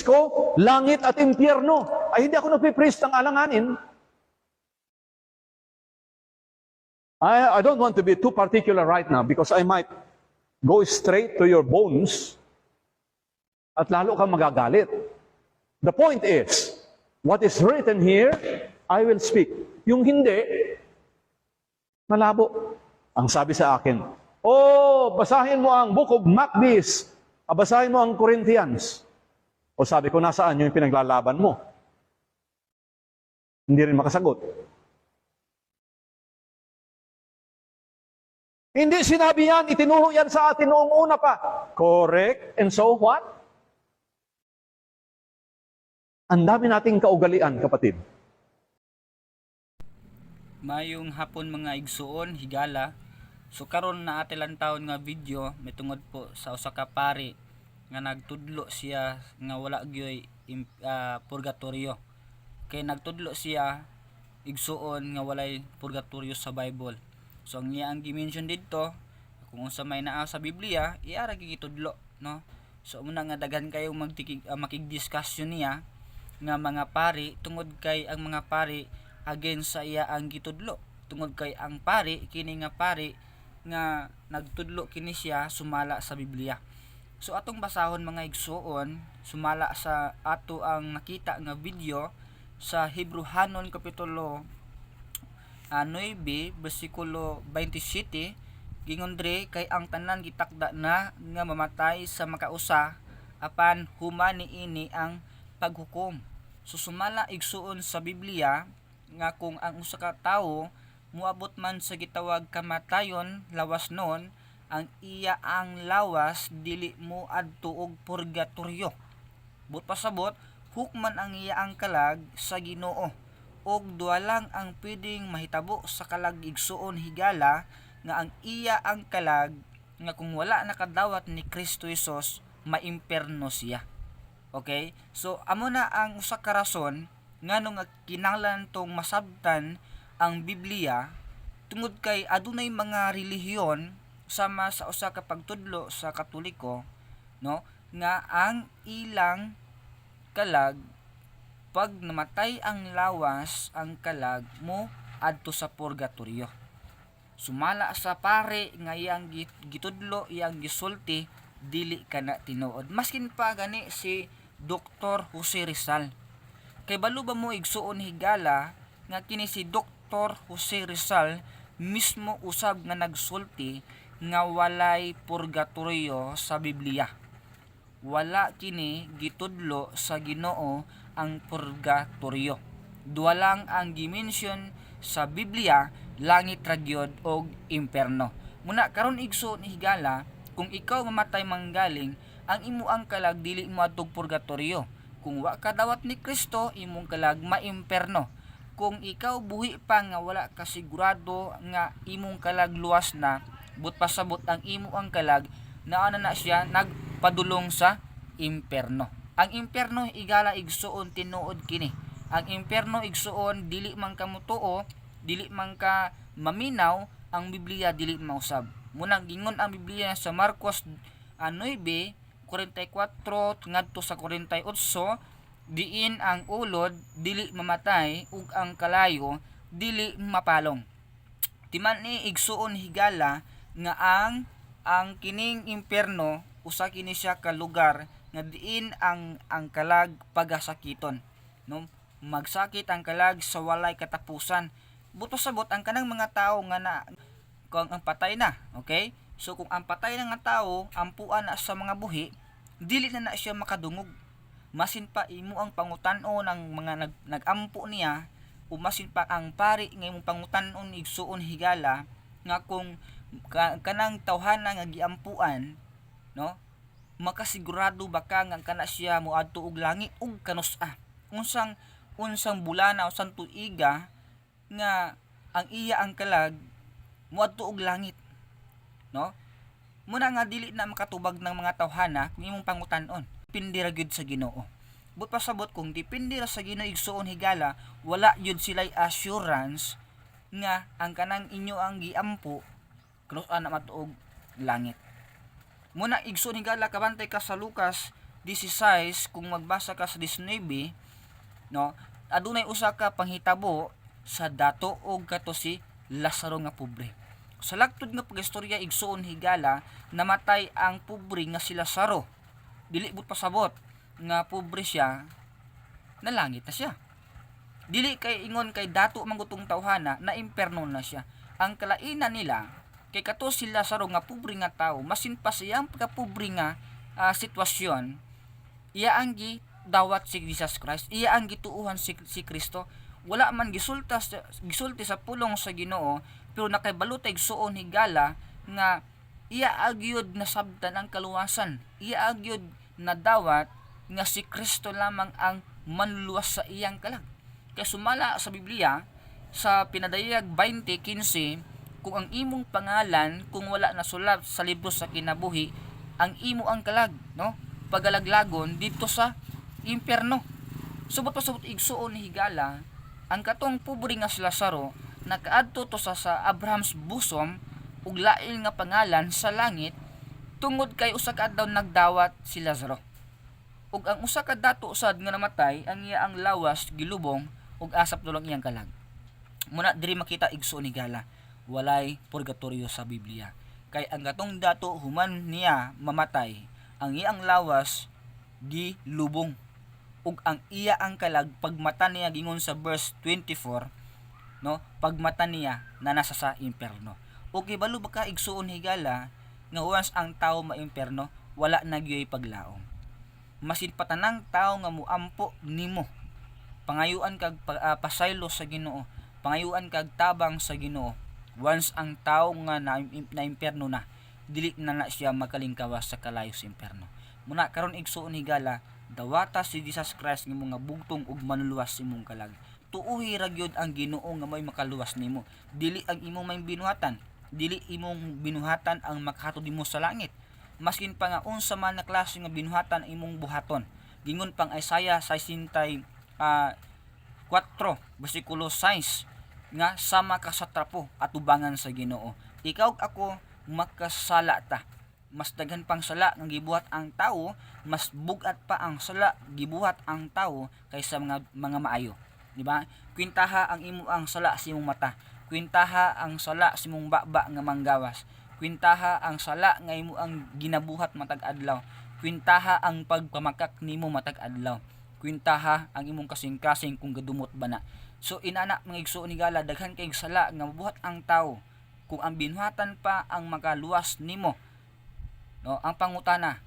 ko, langit at impyerno. Ay hindi ako nagpipreach ng alanganin. I don't want to be too particular right now because I might go straight to your bones at lalo kang magagalit. The point is, what is written here, I will speak. Yung hindi, malabo. Ang sabi sa akin, basahin mo ang Book of Maccabees, basahin mo ang Corinthians. O sabi ko, nasaan yung pinaglalaban mo? Hindi rin makasagot. Hindi sinabi yan, itinuro yan sa atin noong una pa. Correct. And so what? Ang dami nating kaugalian, kapatid. Mayong hapon mga igsuon, higala. So karon na atilan taon nga video, may tungod po sa usa ka pari nga nagtudlo siya nga wala gyoy purgatorio. Kay nagtudlo siya igsuon nga walay purgatorio sa Bible. So ang iya ang gi-mention didto kung unsa may naa sa Biblia, iara gigitudlo, no? So muna nga daghan kayo makig-discussion niya nga mga pari tungod kay ang mga pari against sa iya ang gitudlo. Tungod kay ang pari kini nga pari nga nagtudlo kini siya sumala sa Biblia. So atong basahon mga igsuon, sumala sa ato ang nakita nga video sa Hebrehanon kapitulo 9 bersikulo 27, gingon dre kay ang tanan gitakda na nga mamatay sa makausa apan humani ini ang paghukom. So sumala igsuon sa Biblia nga kung ang usa ka tawo muabot man sa gitawag kamatayon lawas noon, ang iya ang lawas dili mo adto og purgatorio. But pasabot hukman ang iya ang kalag sa Ginoo. Og duha lang ang pwedeng mahitabo sa kalag igsuon higala nga ang iya ang kalag nga kung wala nakadawat ni Kristo Hesus maimperno siya. Okay? So amo na ang usa ka rason ngano nga kinahanglan tong masabtan ang Biblia tungod kay adunay mga relihiyon sama sa usa ka pagtudlo sa Katoliko, no, nga ang ilang kalag pag namatay ang lawas ang kalag mo adto sa purgatorio. Sumala sa pare nga iyang gitudlo, iyang gisulti, dili kana tinuod. Maskin pa gani si Dr. Jose Rizal. Kay balo ba mo igsuon higala nga kini si Dr. Jose Rizal mismo usab nga nagsulti nga walay purgatorio sa Biblia. Wala kini gitudlo sa Ginoo ang purgatorio. Duha lang ang gimension sa Biblia, langit ra gyud og impierno. Muna karon igsoon higala, kung ikaw mamatay manggaling, ang imo ang kalag dili mo adtog purgatorio. Kung wa ka dawat ni Kristo, imong kalag maimpierno. Kung ikaw buhi pa nga wala ka sigurado nga imong kalag luwas na, but pasabot ang imo ang kalag, naa na siya nagpadulong sa impierno. Ang impierno igala igsuon tinuod kini. Ang impierno igsuon dili man ka mutuo, dili man ka maminaw, ang Biblia dili mausab. Munang gingon ang Biblia sa Marcos 9:44 ngadto sa 48, diin ang ulod dili mamatay ug ang kalayo dili mapalong. Timan ni igsuon higala nga ang kining impierno usa kini siya ka lugar nga diin ang kalag pagasakiton, no? Magsakit ang kalag sa walay katapusan. Buto sabot ang kanang mga tawo nga na kung ang patay na, okay? So kung ang patay na nga tawo ampuan na sa mga buhi, dili na siya makadungog. Masin pa imo ang pangutan-on ng mga nagampo niya, o masin pa ang pari nga imong pangutan-on igsuon higala nga kung kanang tawhana nga giampuan, no, makasigurado baka nga kana siya moadto og langit ug kanus-a. Unsang bulana o unsang tuiga nga ang iya ang kalag moadto og langit, no? Muna nga dili na makatubag ng mga tawhana kung imong pangutan-on. Dipindi ra gyud sa Ginoo. But pasabot kung dipindi ra sa Ginoo igsuon higala, wala gyud sila'y assurance nga ang kanang inyo ang giampo kanus-a na matuog langit. Muna igsoon higala kabantay ka sa Lucas 16 kung magbasa ka sa 19, no, adunay usa ka panghitabo sa dato og kato si Lazaro nga pobre. Sa lagtod nga pagistorya igsuon higala, namatay ang pobre nga si Lazaro. Dili but pasabot nga pobre siya, nalangit na siya. Dili kay ingon kay dato manggutong tawhana na imperno na siya. Ang kalainan nila kay kato si Lazaro nga pobre nga tao, masin pa siyang pagka-pobre nga sitwasyon, iya ang dawat si Jesus Christ, iya ang gituuhan si Kristo. Wala man gisulti sa pulong sa Ginoo, pero nakabalutay igsuon higala nga iya agyod nasabtan ang kaluwasan, iya agyod na dawat nga si Kristo lamang ang manluwas sa iyang kalag. Kaya sumala sa Biblia sa Pinadayag 20:15, kung ang imong pangalan kung wala nasulat sa libro sa kinabuhi, ang imo ang kalag, no, pagalaglagon dito sa impierno. Subot pa subot igsuon ni higala, ang katong pobre nga si Lazaro nakaadto to sa Abraham's bosom ug lain nga pangalan sa langit, tungod kay usa ka adlaw nagdawat si Lazaro. Ug ang usa ka dato sad nga namatay, ang iya ang lawas gilubong ug asap tulong iyang kalag. Muna diri makita igsuon ni higala, walay purgatorio sa Biblia. Kay ang katong dato human niya mamatay, ang iyang lawas gilubong ug ang iya ang kalag pagmata niya gingon sa verse 24, no, pagmata niya na nasa sa impierno. Ug ibalo ba ka igsuon higala nga once ang tawo maimperno, wala na gyoy paglaom. Masin patanang tawo nga muampo nimo, pangayuan kag pasaylo sa Ginoo, pangayuan kag tabang sa Ginoo, once ang tawo nga na impierno na, dili na siya makalingkawas sa kalayo sa impierno. Muna karon igsuon higala, dawata si Jesus Christ nga mga bugtong ug manluwas imong kalag. Tuuhi ra gyud ang Ginoo nga may makaluwas nimo. Dili ang imong may binuhatan, dili imong binuhatan ang makahatod nimo sa langit. Maskin pa nga unsa man na klase nga binuhatan imong buhaton. Gingon pang Isaiah 64 bersikulo 6 nga sama ka sa trapo at ubangan sa Ginoo. Ikaw ug ako makasala ta. Mas daghan pang sala nga gibuhat ang tawo, mas bugat pa ang sala gibuhat ang tawo kaysa mga maayo, di ba? Kwintaha ang imo ang sala sa imong mata, kwintaha ang sala sa imong baba nga manggawas, kwintaha ang sala nga imo ang ginabuhat matag adlaw, kwintaha ang pagpamakak nimo matag adlaw, kwintaha ang imong kasing-kasing kung gadumot bana. So inana mga igsuon higala, daghan kay sala nga mabuhat ang tawo kung ang binuhatan pa ang makaluwas nimo. No, ang pangutana,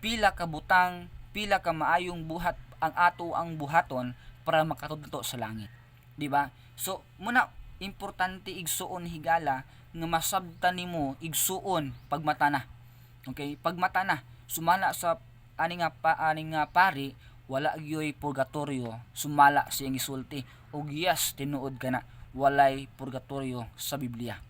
pila ka butang, pila ka maayong buhat ang ato ang buhaton para makatudto sa langit, di ba? So muna importante igsuon higala nga masabtan nimo igsuon pagmata na. Okay, pagmata na sumala sa ani nga pari, wala gyoy purgatorio sumala sa iyang gisulti, ug yes tinuod kana walay purgatorio sa Biblia.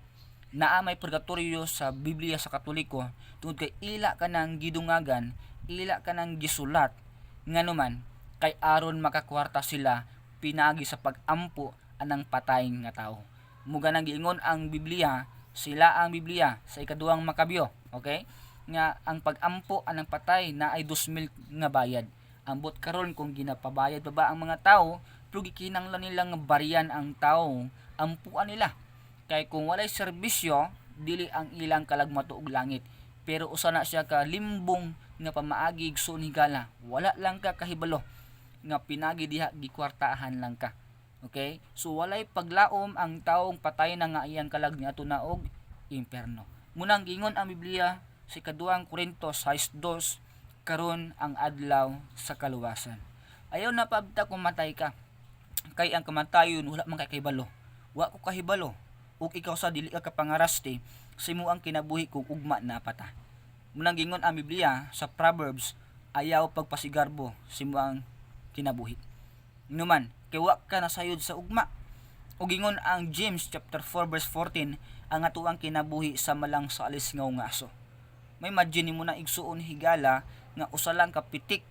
Naa may purgatorio sa Biblia sa Katoliko tungod kay ila ka nang gidungagan, ila ka nang gisulat nganuman kay aron makakwarta sila pinagi sa pagampo anang patay nga tawo. Muga nang giingon ang Biblia, sila ang Biblia sa ikaduhang Makabyo, okay? Nga ang pagampo anang patay na ay 2,000 nga bayad. Ambot karon kung ginapabayad pa ba ang mga tawo, pero gikinahanglan nilang bariyan ang tawo, ampuan nila. Kay kung walay serbisyo, dili ang ilang kalag matuog langit. Pero usa na siya ka limbong nga pamaagi igsuon higala, wala lang ka kahibalo nga pinagi diha gikwartahan lang ka. Okay? So walay paglaom ang taong patay na nga iyang kalag niadto na og impierno. Munang gingon ang Biblia sa ikaduhang Korintos 6:2, karon ang adlaw sa kaluwasan. Ayaw na pabta kung matay ka. Kay ang kamatayon wala man kay kahibalo. Wa ko kahibalo. Ug ikaw sa dili ka kapangaraste sa imo ang kinabuhi kung ugma na pata. Munang gingon ang Biblia sa Proverbs, ayaw pagpasigarbo sa imo ang kinabuhi. Numan, kay wa ka nasayod sa ugma. Ug gingon ang James chapter 4 verse 14, ang atuang kinabuhi sa malang sa alis nga aso. May imagine mo na igsuon higala nga usa lang ka pitik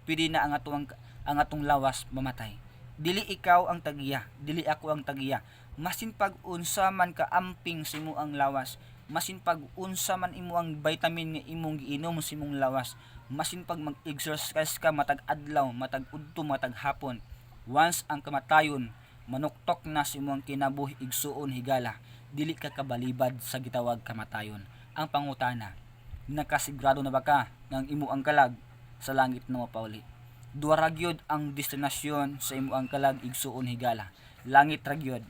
pwede na ang atong lawas mamatay. Dili ikaw ang tagiya, dili ako ang tagiya. Masin pag unsa man ka amping simo ang lawas, masin pag unsa man imo ang vitamin nga imong giinom sa imong lawas, masin pag mag-exercise ka matag adlaw, matag udto, matag hapon, once ang kamatayon manuktok na sa imong kinabuhi igsuon higala, dili ka kabalibad sa gitawag kamatayon. Ang pangutana, nakasigurado na ba ka nga ang imo ang kalag sa langit na mapauli? Duha ra gyud ang destinasyon sa imo ang kalag igsuon higala, langit ra gyud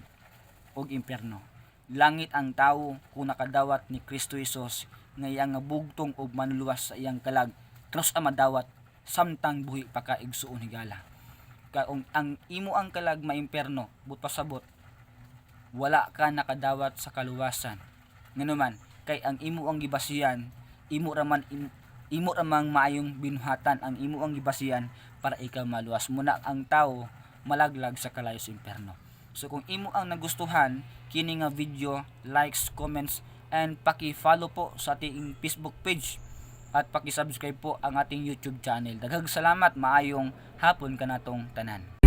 og impierno. Langit ang tawo kung nakadawat ni Kristo Jesus nga iyang bugtong og manluwas sa iyang kalag, terus ang madawat samtang buhi pa ka igsuon higala. Kung ang imo ang kalag maimpierno, but pasabot wala ka nakadawat sa kaluwasan. Nganuman kay ang imo ang gibasihan, imo ramang maayong binuhatan ang imo ang gibasihan para ikaw maluwas. Muna ang tawo malaglag sa kalayo sa impierno. So kung imo ang nagustuhan kini nga video, likes, comments, and paki-follow po sa ating Facebook page at paki-subscribe po ang ating YouTube channel. Daghang salamat, maayong hapon kanatong tanan.